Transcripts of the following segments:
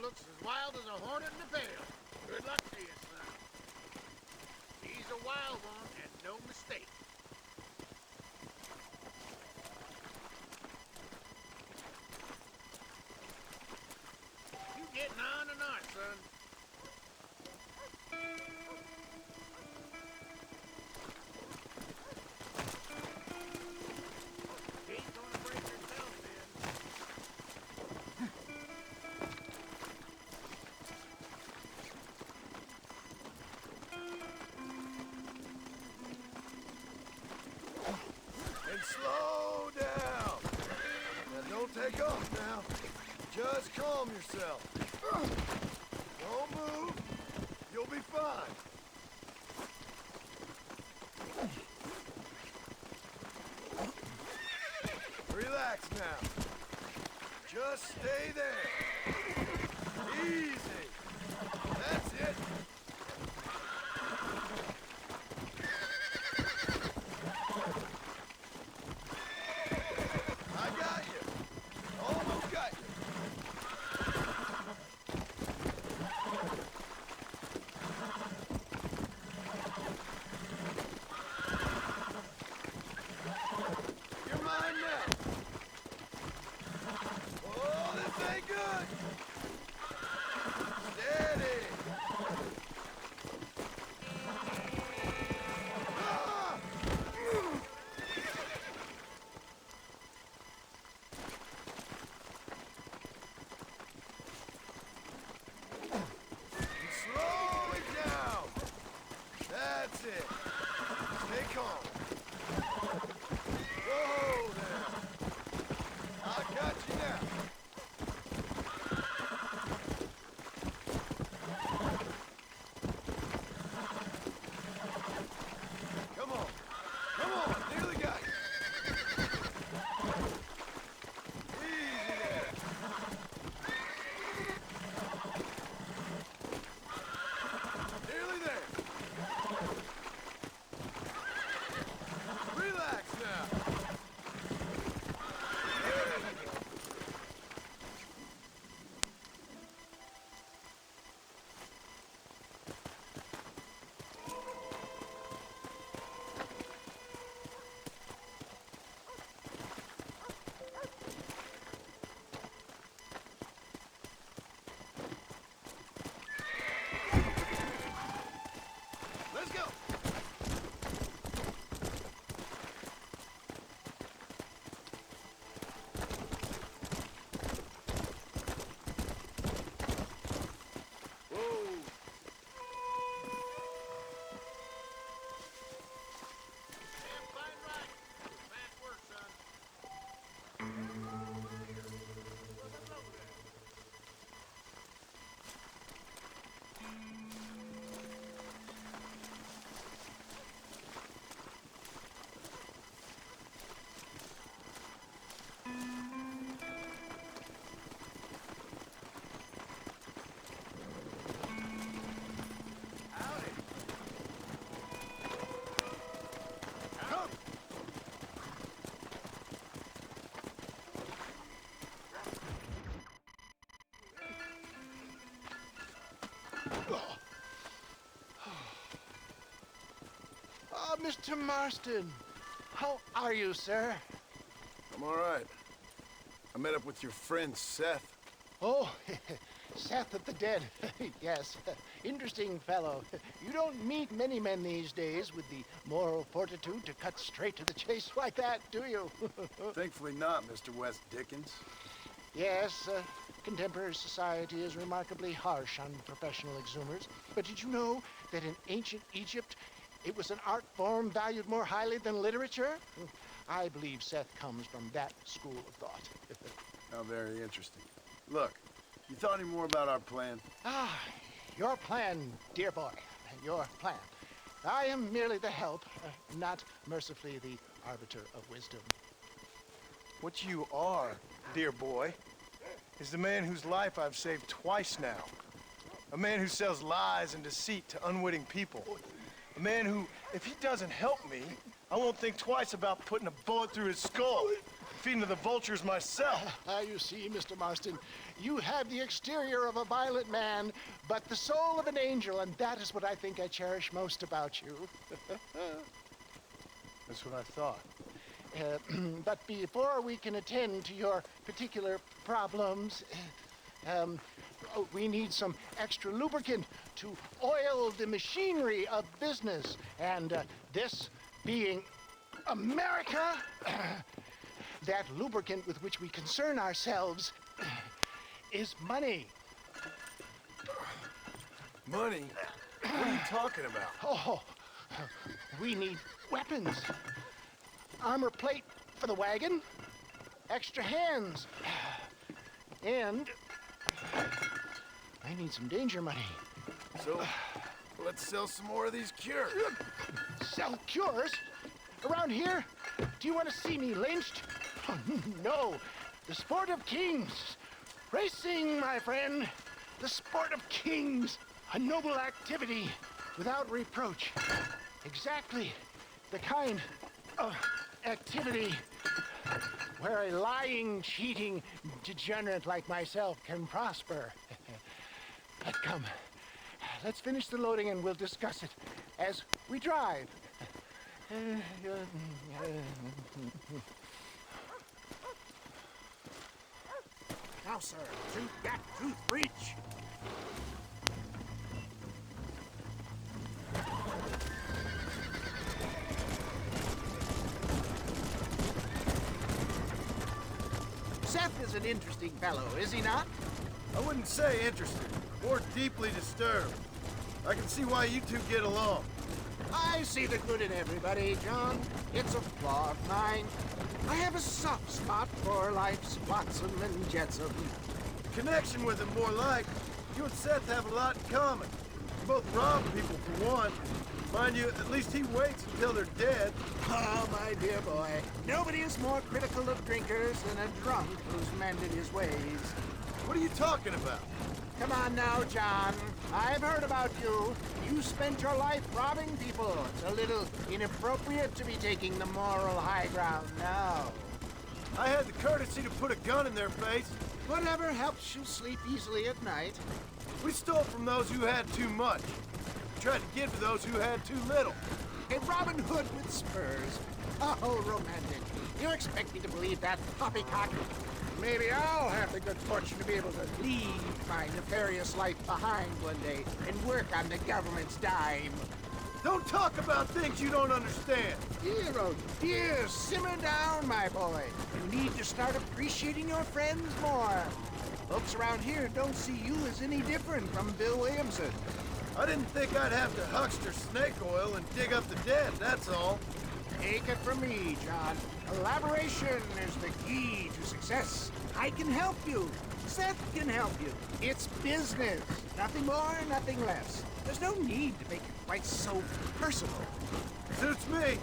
Looks as wild as a hornet in the pail. Good luck to you, son. He's a wild one, and no mistake. You getting on or not, son? Ain't gonna break yourself, then. Slow down. Now don't take off now. Just calm yourself. Don't move. You'll be fine. Relax now. Just stay there. Easy. That's it. Ain't good. Oh, Mr. Marston. How are you, sir? I'm all right. I met up with your friend Seth. Oh, Seth of the Dead. Yes, interesting fellow. You don't meet many men these days with the moral fortitude to cut straight to the chase like that, do you? Thankfully not, Mr. West Dickens. Yes, contemporary society is remarkably harsh on professional exhumers. But did you know that in ancient Egypt, it was an art form valued more highly than literature? I believe Seth comes from that school of thought. How very interesting. Look, you thought any more about our plan? Ah, your plan, dear boy, your plan. I am merely the help, not mercifully the arbiter of wisdom. What you are, dear boy, is the man whose life I've saved twice now. A man who sells lies and deceit to unwitting people. A man who, if he doesn't help me, I won't think twice about putting a bullet through his skull, feeding to the vultures myself. You see, Mr. Marston, you have the exterior of a violent man, but the soul of an angel, and that is what I think I cherish most about you. That's what I thought. But before we can attend to your particular problems, we need some extra lubricant to oil the machinery of business. And this being America, that lubricant with which we concern ourselves is money. Money? What are you talking about? Oh, we need weapons. Armor plate for the wagon, extra hands, and I need some danger money. So, let's sell some more of these cures. Sell cures? Around here? Do you want to see me lynched? Oh, no, the sport of kings. Racing, my friend, the sport of kings. A noble activity without reproach. Exactly the kind of activity where a lying, cheating degenerate like myself can prosper. But come, let's finish the loading and we'll discuss it as we drive. Now, sir, shoot that tooth breach. Seth is an interesting fellow, is he not? I wouldn't say interested, or deeply disturbed. I can see why you two get along. I see the good in everybody, John. It's a flaw of mine. I have a soft spot for life's flotsam and jetsam. Connection with him, more like. You and Seth have a lot in common. You both rob people, for one. Mind you, at least he waits until they're dead. Oh, my dear boy. Nobody is more critical of drinkers than a drunk who's mended his ways. What are you talking about? Come on now, John. I've heard about you. You spent your life robbing people. It's a little inappropriate to be taking the moral high ground now. I had the courtesy to put a gun in their face. Whatever helps you sleep easily at night. We stole from those who had too much. Tried to give to those who had too little. A Robin Hood with spurs. Oh, romantic. You expect me to believe that poppycock? Maybe I'll have the good fortune to be able to leave my nefarious life behind one day and work on the government's dime. Don't talk about things you don't understand. Dear, simmer down, my boy. You need to start appreciating your friends more. Folks around here don't see you as any different from Bill Williamson. I didn't think I'd have to huckster snake oil and dig up the dead, that's all. Take it from me, John. Collaboration is the key to success. I can help you. Seth can help you. It's business. Nothing more, nothing less. There's no need to make it quite so personal. Suits me.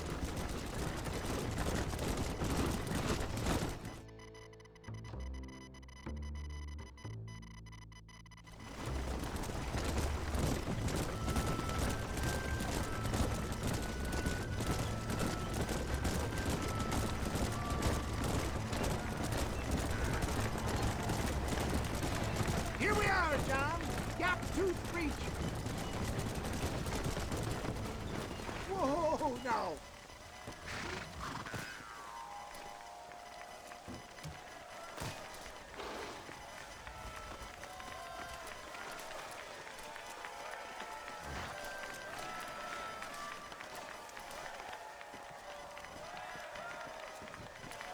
Here we are, John. Gap Tooth reach. Whoa, no.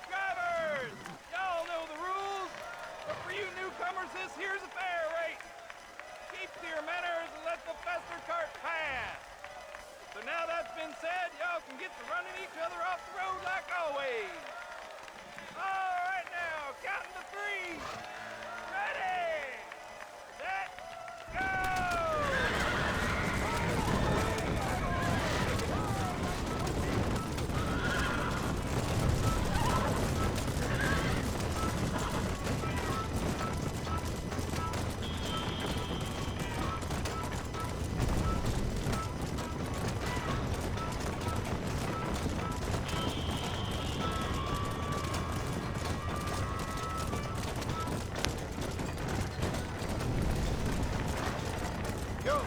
Drivers! Y'all know the rules, but for you newcomers, this here's a fair race. Keep to your manners and let the faster cart pass. So now that's been said, y'all can get to running each other off the road like always. All right now, counting to three. Ready, set, go! Go!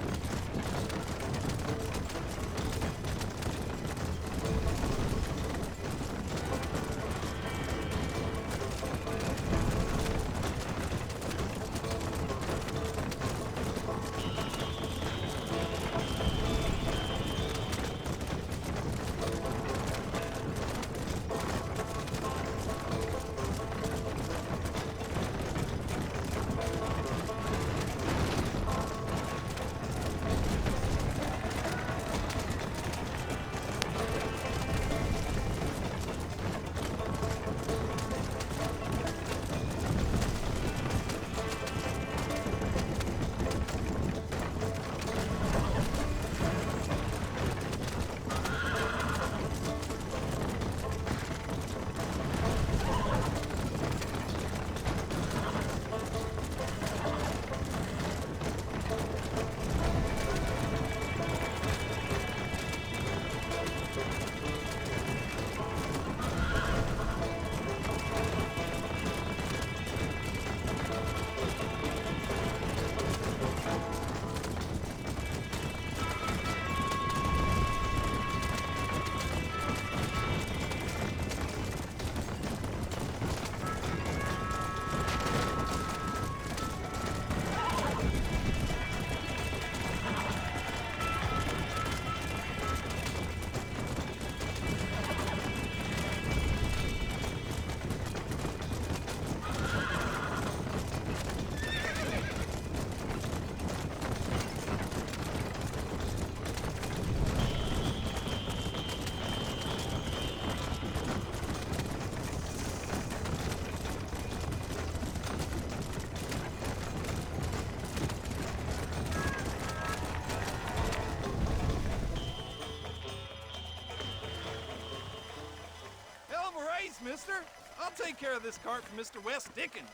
Hell of a race, mister. I'll take care of this cart for Mr. Wes Dickens.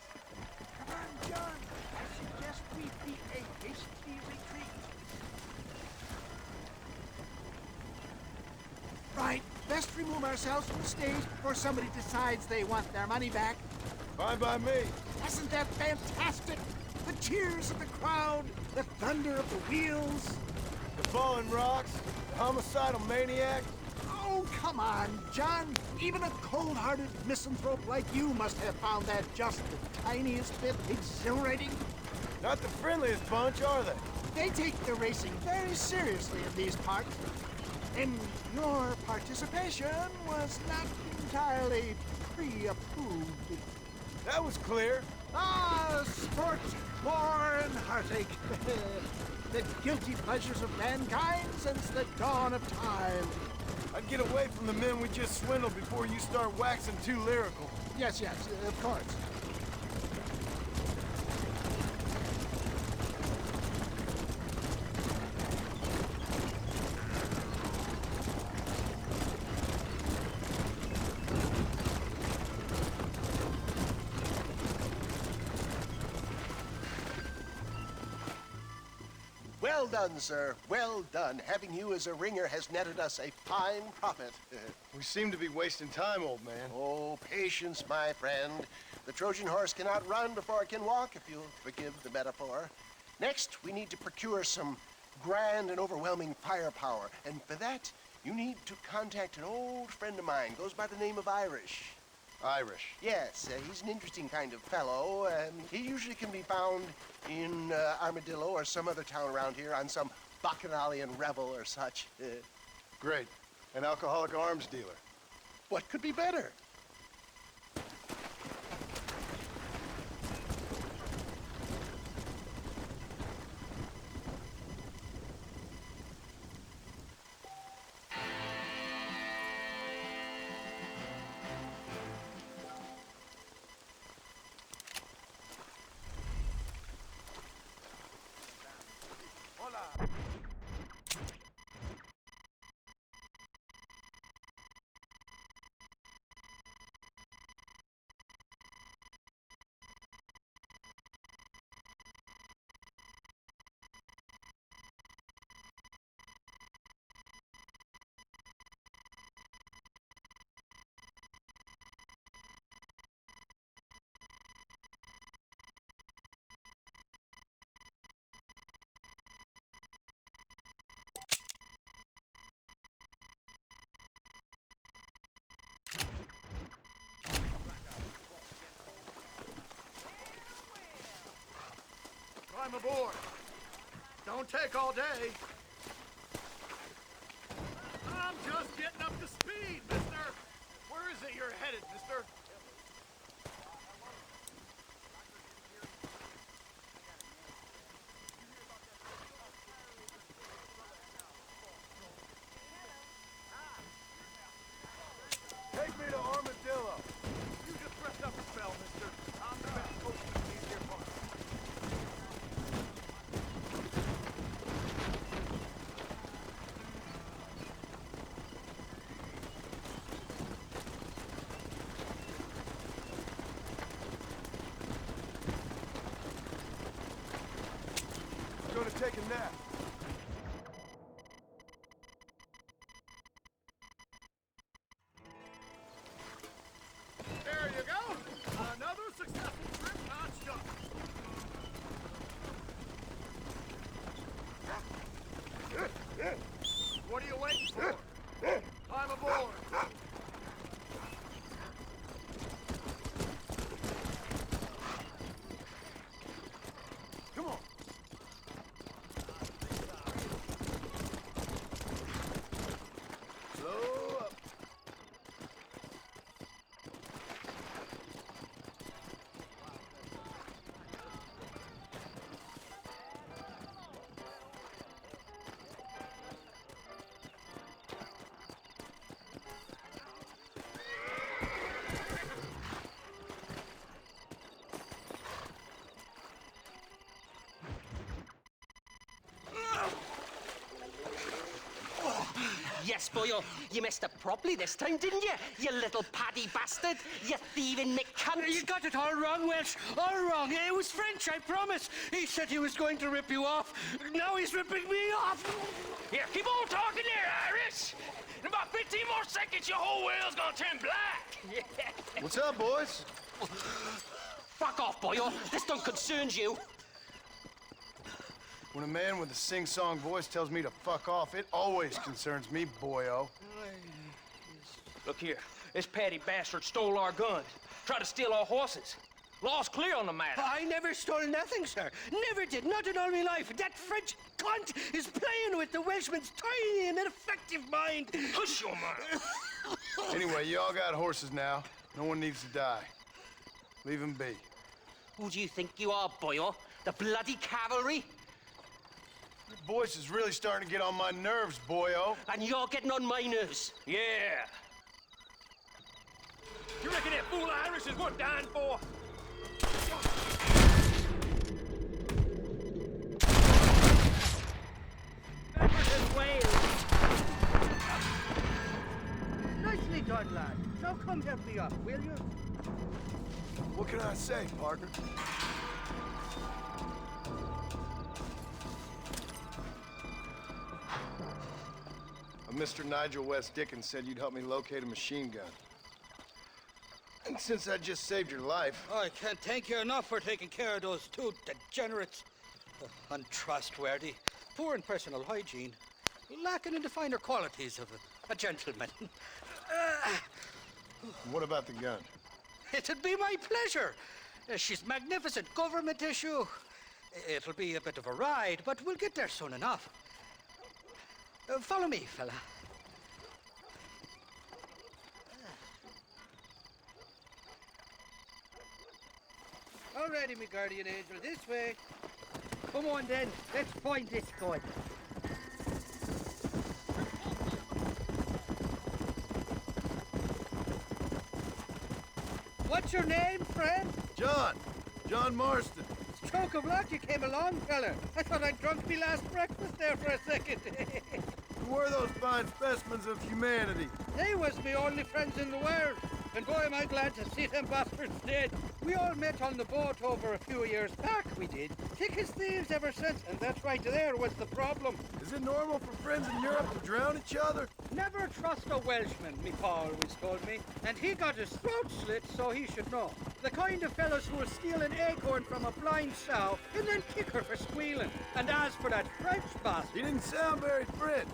Come on, John. I suggest we beat a hasty retreat. Right, best remove ourselves from the stage before somebody decides they want their money back. Fine by me. Isn't that fantastic? The cheers of the crowd, the thunder of the wheels. The falling rocks, the homicidal maniac. Oh, come on, John. Even a cold-hearted misanthrope like you must have found that just the tiniest bit exhilarating. Not the friendliest bunch, are they? They take the racing very seriously in these parts. And your participation was not entirely pre-approved. That was clear. Ah, sport, war, and heartache. The guilty pleasures of mankind since the dawn of time. I'd get away from the men we just swindled before you start waxing too lyrical. Yes, of course. Well done, sir. Well done. Having you as a ringer has netted us a fine profit. We seem to be wasting time, old man. Oh, patience, my friend. The Trojan horse cannot run before it can walk, if you'll forgive the metaphor. Next, we need to procure some grand and overwhelming firepower. And for that, you need to contact an old friend of mine. Goes by the name of Irish. Irish. Yes, he's an interesting kind of fellow. He usually can be found in Armadillo or some other town around here on some bacchanalian revel or such. Great. An alcoholic arms dealer. What could be better? Climb aboard. Don't take all day. I'm just getting up to speed, mister. Where is it you're headed, mister? Take me to Armadillo. You just rest up a spell, mister. I'm the best coachman in these here parts. Gonna take a nap. There you go. Another successful trip notched up. What are you waiting for? Climb aboard. Come on. Slow up. Yes, boyo, you messed up properly this time, didn't you? You little paddy bastard. You thieving McCunt. You got it all wrong, Welsh. All wrong. It was French, I promise. He said he was going to rip you off. Now he's ripping me off. Here, keep on talking there, Irish. In about 15 more seconds, your whole whale's gonna turn black. What's up, boys? Fuck off, boyo. This don't concern you. When a man with a sing-song voice tells me to fuck off, it always concerns me, boyo. Look here, this Paddy bastard stole our guns, tried to steal our horses. Law's clear on the matter. I never stole nothing, sir. Never did. Not in all my life. That French cunt is playing with the Welshman's tiny and ineffective mind. Hush your mouth. Anyway, you all got horses now. No one needs to die. Leave them be. Who do you think you are, boyo? The bloody cavalry? Your voice is really starting to get on my nerves, boyo. And you're getting on my nerves. Yeah. You reckon that fool Irish is worth dying for? Nicely done, lad. Now come help me up, will you? What can I say, partner? Mr. Nigel West Dickens said you'd help me locate a machine gun. And since I just saved your life... I can't thank you enough for taking care of those two degenerates. Untrustworthy, poor in personal hygiene, lacking in the finer qualities of a gentleman. What about the gun? It'd be my pleasure. She's magnificent, government issue. It'll be a bit of a ride, but we'll get there soon enough. Follow me, fella. All righty, me guardian angel, this way. Come on then, let's find this gun. What's your name, friend? John Marston. Stroke of luck you came along, fella. I thought I'd drunk me last breakfast there for a second. Who were those fine specimens of humanity? They was me only friends in the world. And boy, am I glad to see them bastards dead. We all met on the boat over a few years back, we did. Thick as thieves ever since, and that's right there was the problem. Is it normal for friends in Europe to drown each other? Never trust a Welshman, me pa always told me. And he got his throat slit, so he should know. The kind of fellows who will steal an acorn from a blind sow and then kick her for squealing. And as for that French bastard... He didn't sound very French.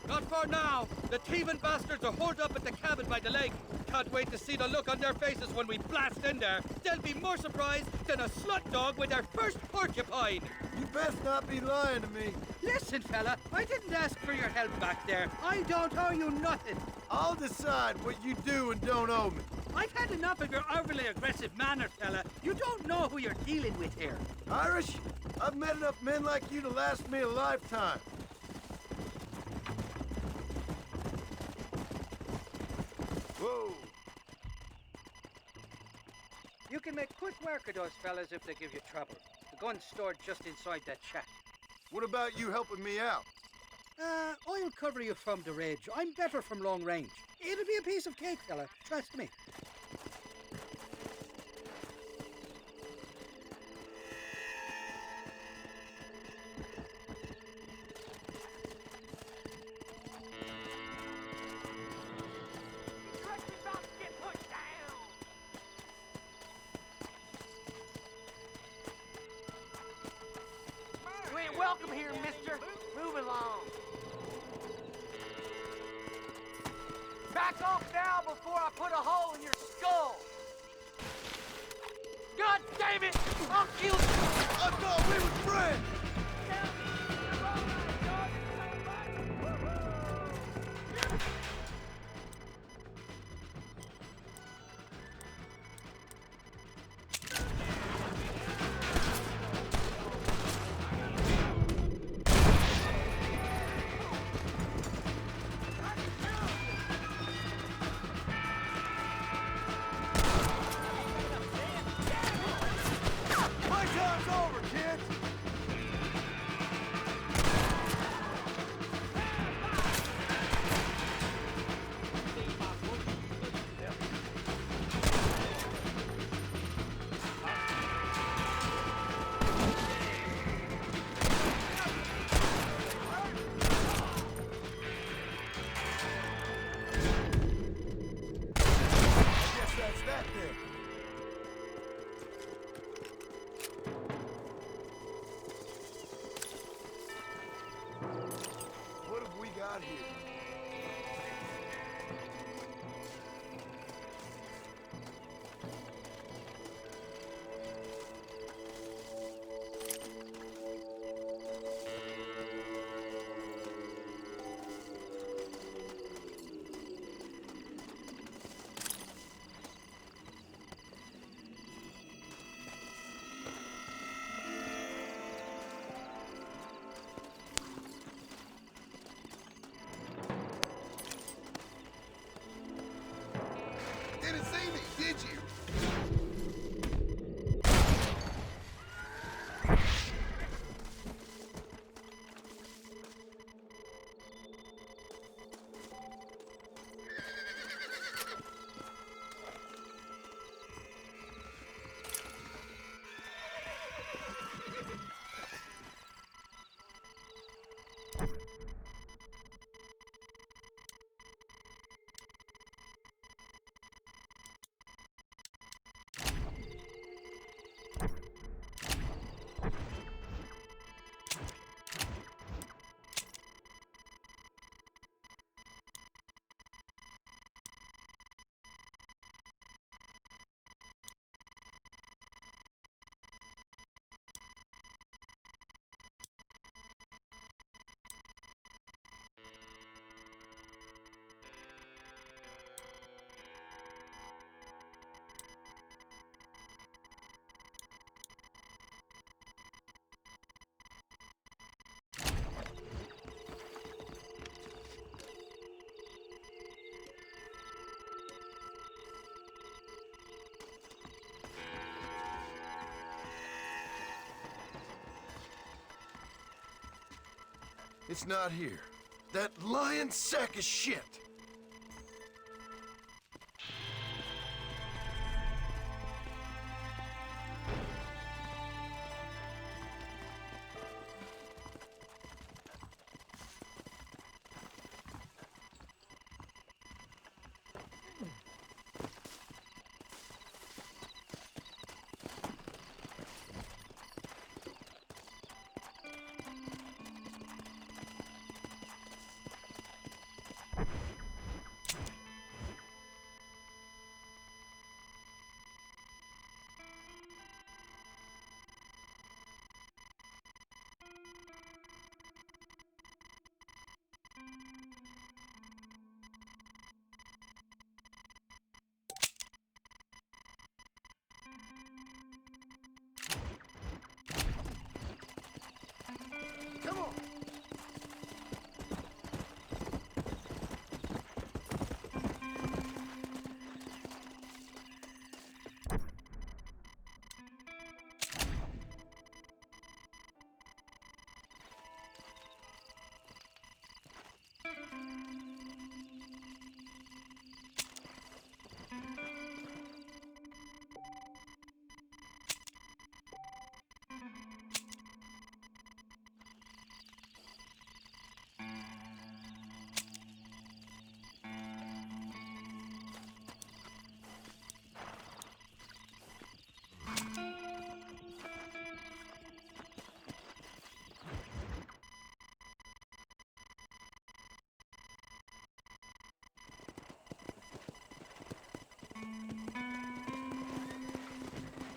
Not for now. The thieving bastards are holed up at the cabin by the lake. Can't wait to see the look on their faces when we blast in there. They'll be more surprised than a slut dog with their first porcupine. You best not be lying to me. Listen, fella, I didn't ask for your help back there. I don't owe you nothing. I'll decide what you do and don't owe me. I've had enough of your overly aggressive manner, fella. You don't know who you're dealing with here. Irish, I've met enough men like you to last me a lifetime. Whoa. You can make quick work of those fellas if they give you trouble. The gun's stored just inside that shack. What about you helping me out? I'll cover you from the ridge. I'm better from long range. It'll be a piece of cake, fella. Trust me. You ain't welcome here, mister. Move along. Back off now before I put a hole in your skull. God damn it! I'll kill you! I thought we were friends! My time's over, kids! Guess that's that then. What have we got here? It's not here. That lying sack of shit!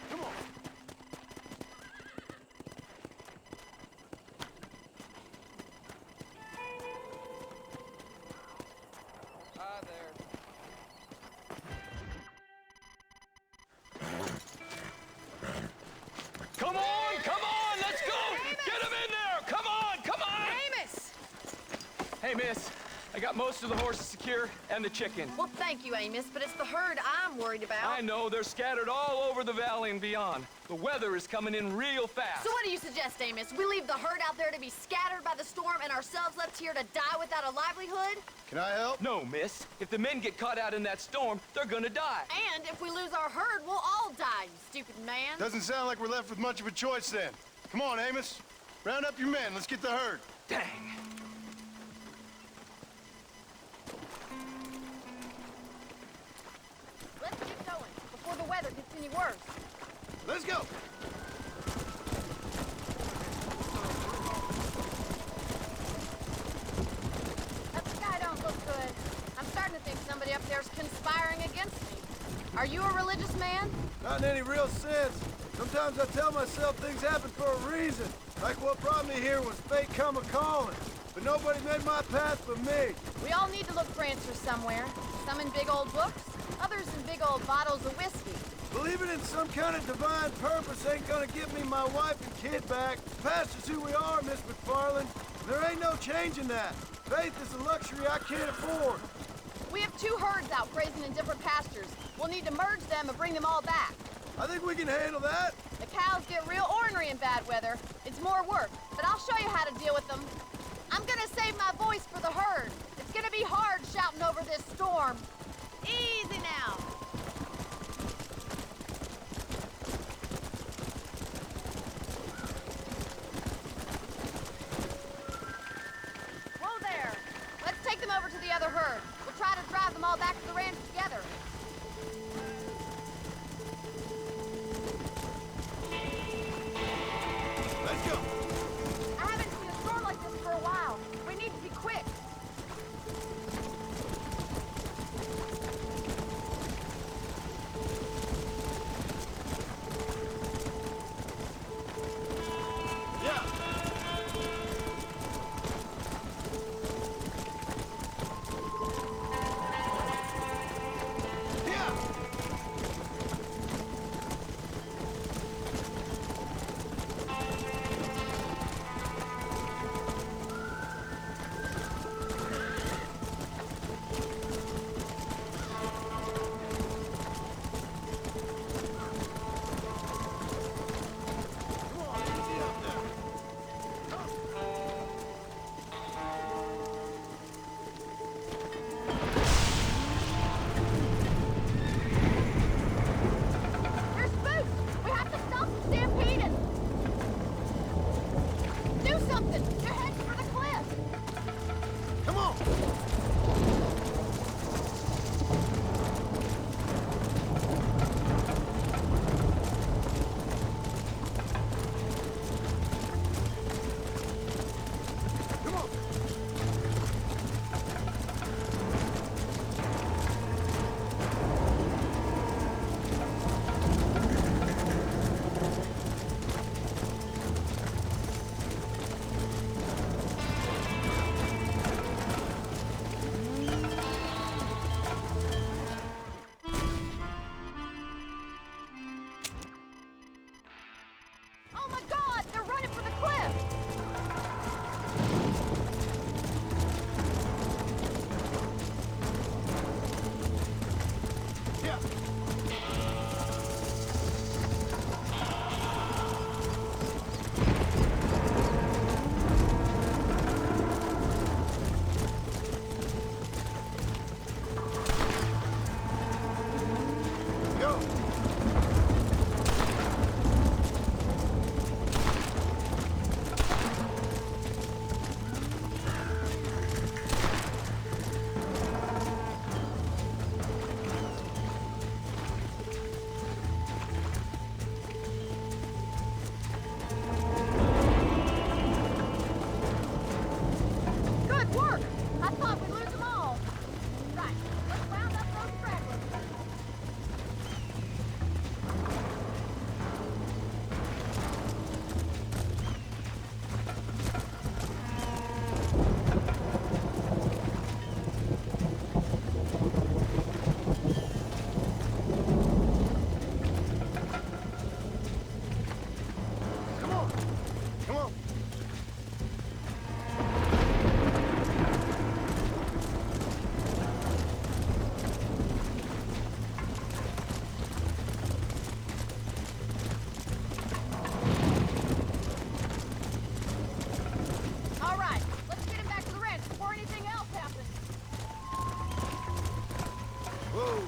Come on! Hi there. Come on, let's go! Get him in there! Come on! Amos! Hey, miss, I got most of the horses secure and the chicken. Well, thank you, Amos, but it's the herd I'm worried about. I know, they're scattered all over the valley and beyond. The weather is coming in real fast. So what do you suggest, Amos? We leave the herd out there to be scattered by the storm and ourselves left here to die without a livelihood? Can I help? No, miss. If the men get caught out in that storm, they're gonna die. And if we lose our herd, we'll all die, you stupid man. Doesn't sound like we're left with much of a choice then. Come on, Amos. Round up your men. Let's get the herd. Dang. Let's get going before the weather gets any worse. Let's go! That sky don't look good. I'm starting to think somebody up there's conspiring against me. Are you a religious man? Not in any real sense. Sometimes I tell myself things happen for a reason. Like what brought me here was fate come a-calling. But nobody made my path but me. We all need to look for answers somewhere. Some in big old books, others in big old bottles of whiskey. Believing in some kind of divine purpose ain't gonna give me my wife and kid back. Past is who we are, Miss McFarland. There ain't no changing that. Faith is a luxury I can't afford. We have 2 herds out grazing in different pastures. We'll need to merge them and bring them all back. I think we can handle that. The cows get real ornery in bad weather. It's more work, but I'll show you how to deal with them. I'm gonna save my voice for the herd. It's gonna be hard shouting over this storm. Easy now. Whoa there. Let's take them over to the other herd. We'll try to drive them all back to the ranch together. Let's go. I haven't seen a storm like this for a while. We need to be quick. Yeah. I thought we'd lose them all. Right, let's round up those stragglers. Come on. Come on. All right, let's get him back to the ranch before anything else happens. Whoa.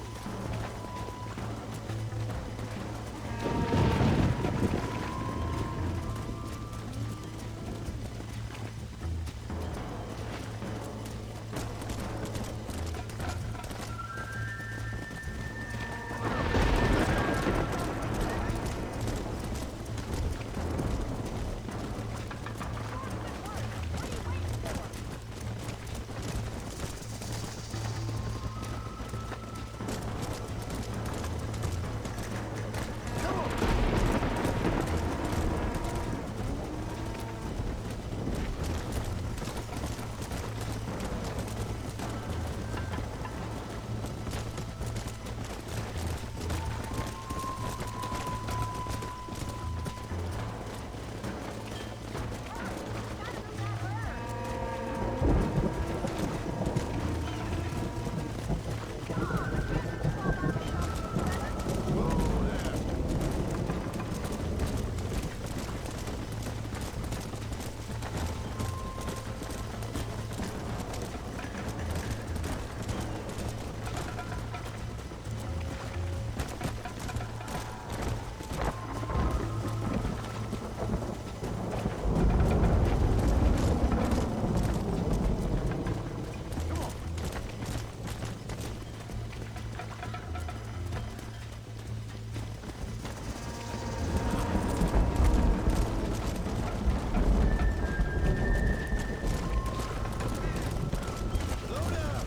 Slow down.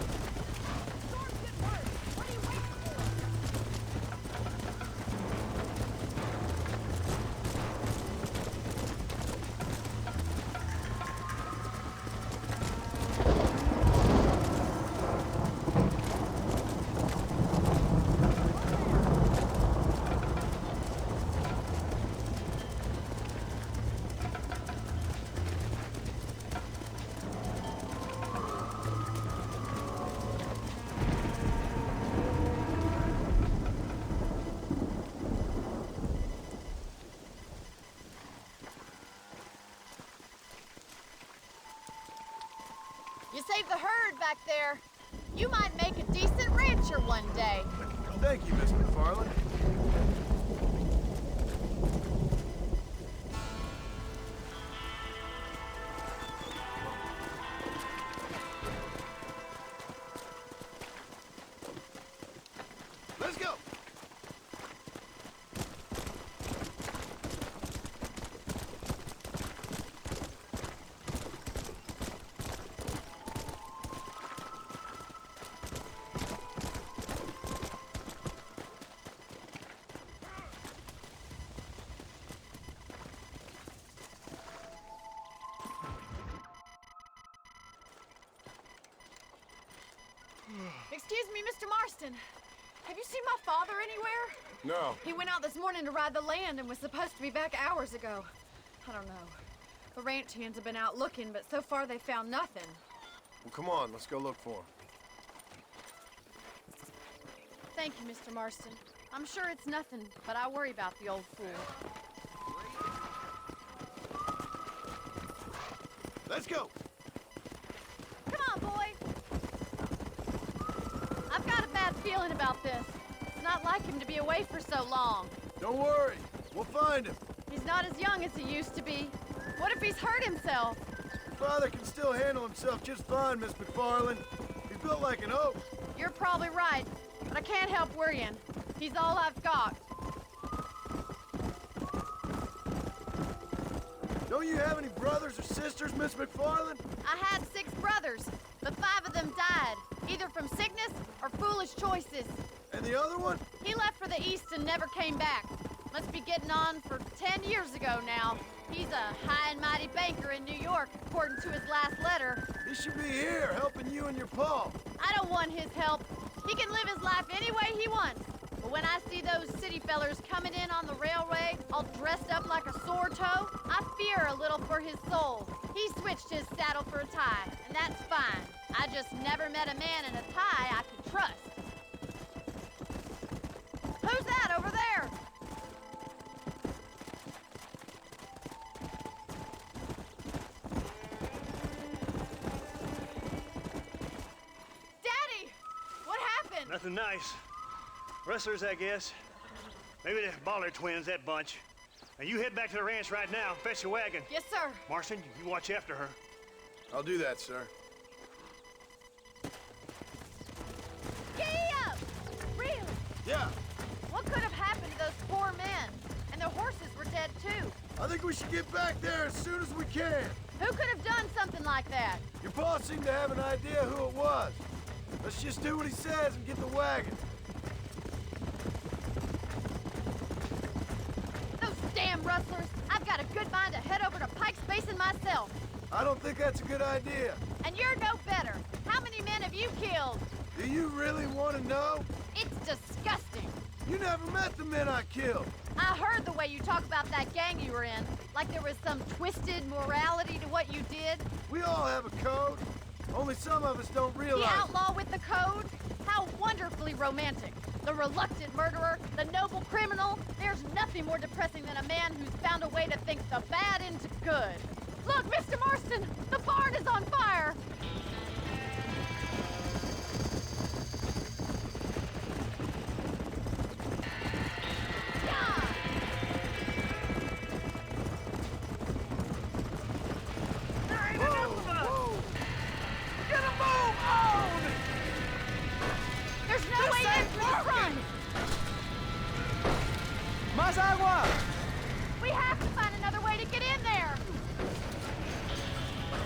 Storm's getting worse. What are you waiting for? You saved the herd back there. You might make a decent rancher one day. Thank you, Miss McFarland. Let's go. Excuse me, Mr. Marston. Have you seen my father anywhere? No. He went out this morning to ride the land and was supposed to be back hours ago. I don't know. The ranch hands have been out looking, but so far they found nothing. Well, come on. Let's go look for him. Thank you, Mr. Marston. I'm sure it's nothing, but I worry about the old fool. Let's go. Come on, boy. I've got a bad feeling about this. It's not like him to be away for so long. Don't worry. We'll find him. He's not as young as he used to be. What if he's hurt himself? Father can still handle himself just fine, Miss McFarland. He's built like an oak. You're probably right, but I can't help worrying. He's all I've got. Don't you have any brothers or sisters, Miss McFarland? I had 6 brothers, but 5 of them died, either from sickness or foolish choices. And the other one? He left for the east and never came back. Must be getting on for 10 years ago now. He's a high and mighty banker in New York, according to his last letter. He should be here, helping you and your pa. I don't want his help. He can live his life any way he wants. But when I see those city fellers coming in on the railway, all dressed up like a sore toe, I fear a little for his soul. He switched his saddle for a tie, and that's fine. I just never met a man in a tie I could trust. Who's that over there? Daddy! What happened? Nothing nice. Rustlers, I guess. Maybe the Baller twins, that bunch. Now you head back to the ranch right now and fetch the wagon. Yes, sir. Marston, you watch after her. I'll do that, sir. Giddy up! Really? Yeah, What could have happened to those poor men? And their horses were dead, too. I think we should get back there as soon as we can. Who could have done something like that? Your pa seemed to have an idea who it was. Let's just do what he says and get the wagon. Those damn rustlers! I've got a good mind to head over to Pike's Basin myself. I don't think that's a good idea. And you're no better. How many men have you killed? Do you really want to know? It's disgusting. You never met the men I killed. I heard the way you talk about that gang you were in, like there was some twisted morality to what you did. We all have a code. Only some of us don't The realize. outlaw with the code? How wonderfully romantic. The reluctant murderer, the noble criminal. There's nothing more depressing than a man who's found a way to think the bad into good. Look, Mr. Marston, the barn is on fire. Yeah! There ain't enough of us! Whoa! Get a move on! There's no way in through the front. Más agua! We have to find another way to get in there.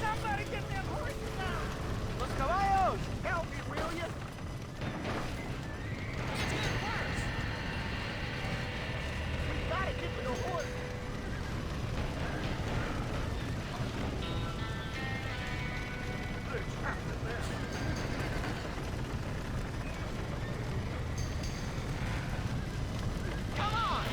Somebody get them horses out! Los caballos! Help me, will you? We gotta get to the horse. They're trapped in there. Come on!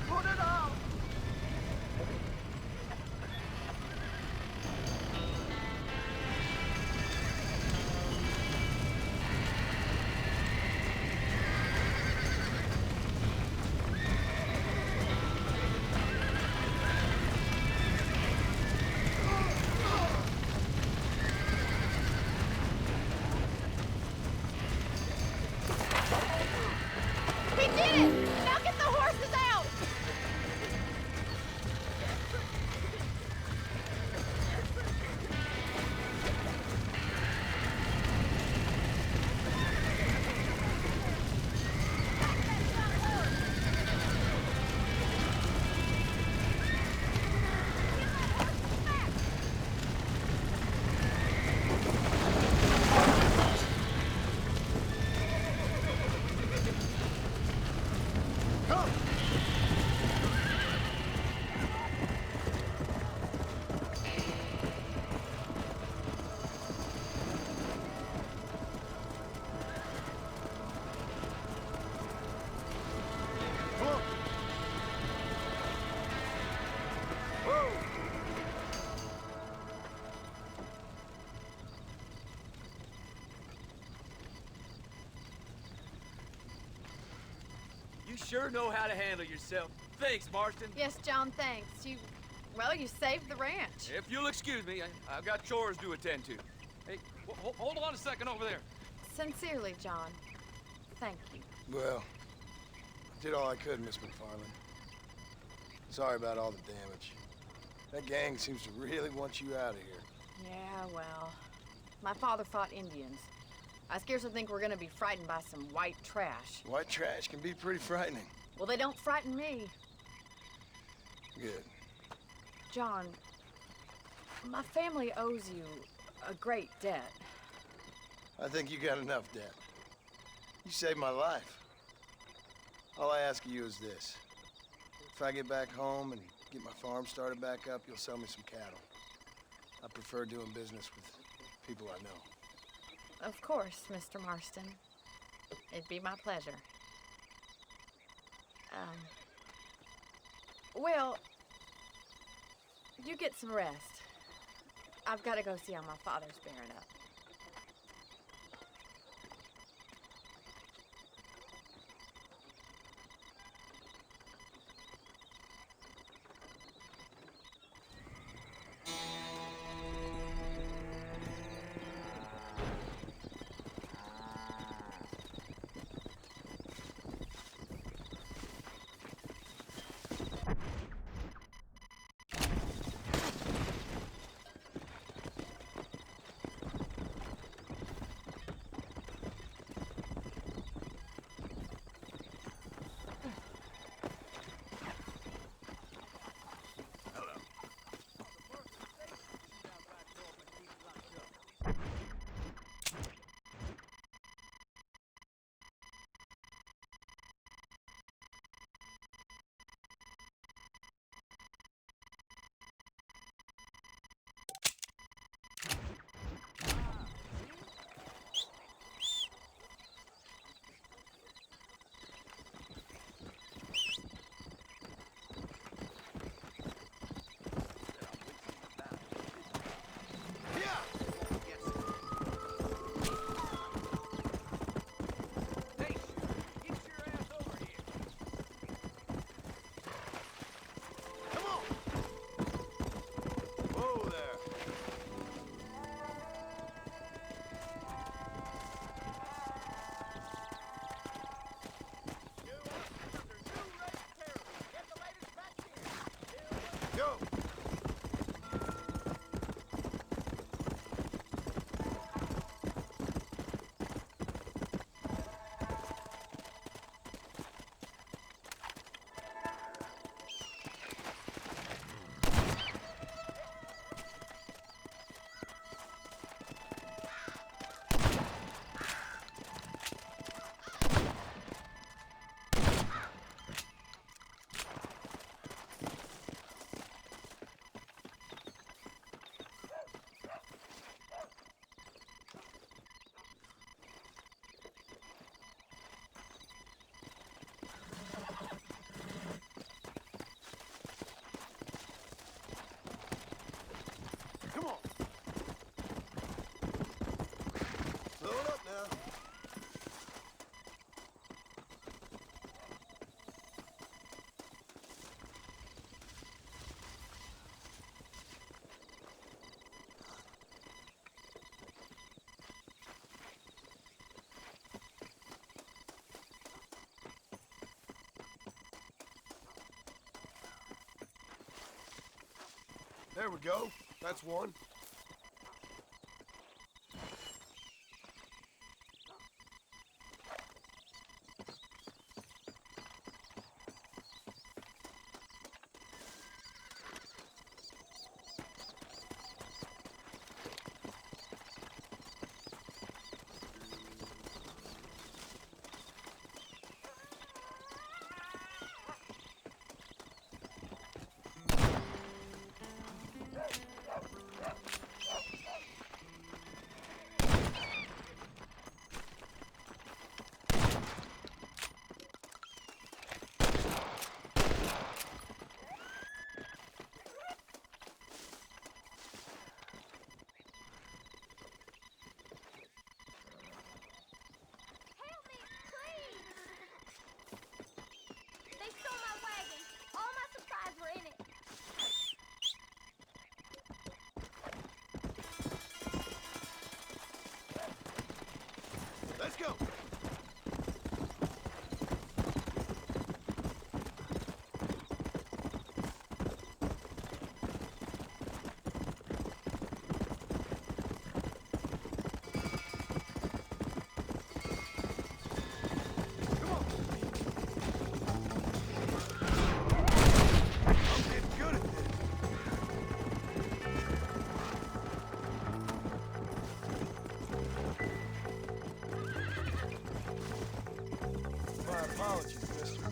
Put it on! He did it! Now get the horses out! Come! Come on. Whoa! You sure know how to handle yourself. Thanks, Marston. Yes, John, thanks. You Well, you saved the ranch. If you'll excuse me, I've got chores to attend to. Hey, hold on a second over there. Sincerely, John. Thank you. Well, I did all I could, Miss McFarland. Sorry about all the damage. That gang seems to really want you out of here. Yeah, well, my father fought Indians. I scarcely think we're gonna be frightened by some white trash. White trash can be pretty frightening. Well, they don't frighten me. Good. John, my family owes you a great debt. I think you got enough debt. You saved my life. All I ask of you is this. If I get back home and get my farm started back up, you'll sell me some cattle. I prefer doing business with people I know. Of course, Mr. Marston. It'd be my pleasure. Well, you get some rest. I've got to go see how my father's bearing up. There we go. That's one. Let's go. My apologies, mister.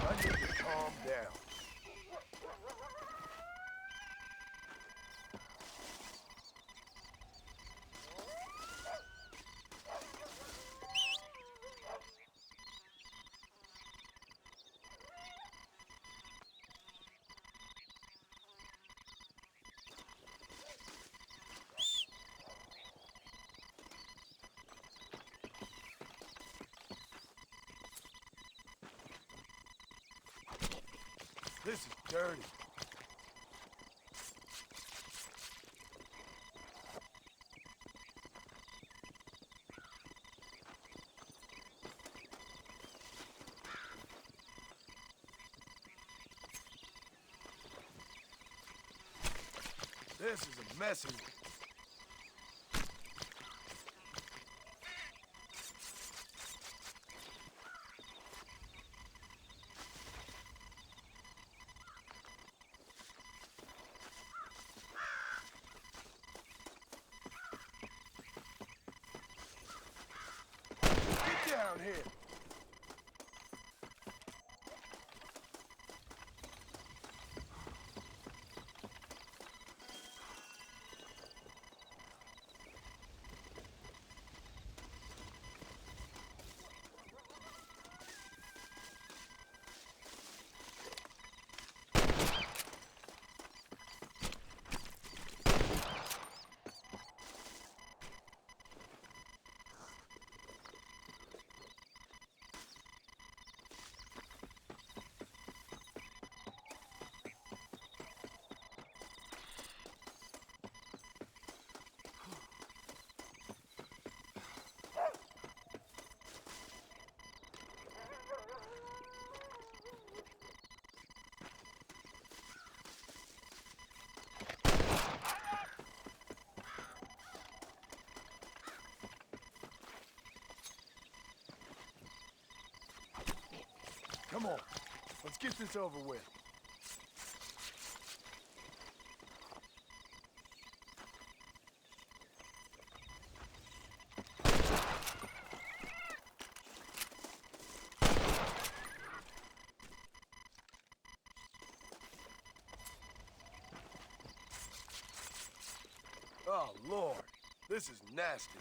I need to calm down. This is dirty. This is a messy one. Get down here. Come on, let's get this over with. Oh, Lord, this is nasty.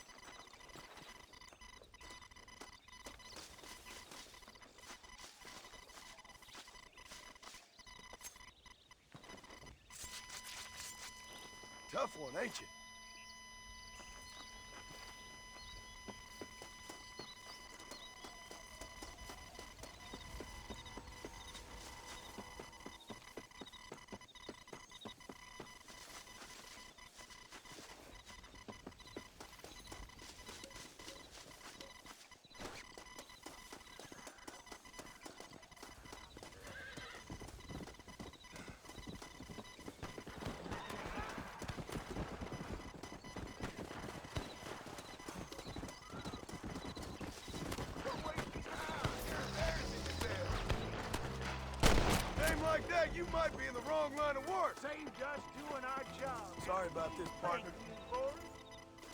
Tough one, ain't you? you might be in the wrong line of work. Same just doing our job. Sorry about this, partner.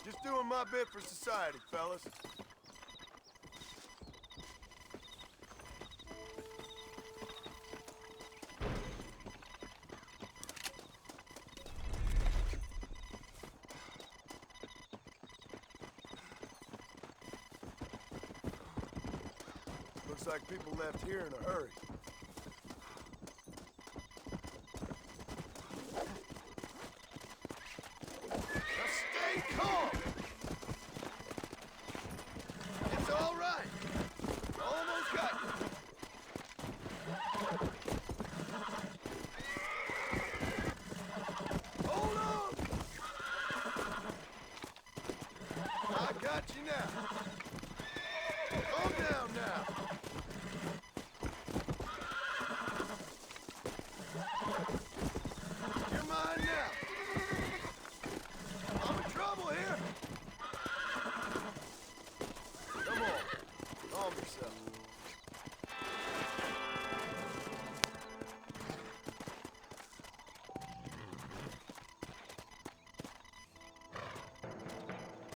Just doing my bit for society, fellas. Looks like people left here in a hurry. Now stay calm! It's all right. Almost got you. Hold on! I got you now. Calm down now. You're mine now. I'm in trouble here. Come on. Calm yourself.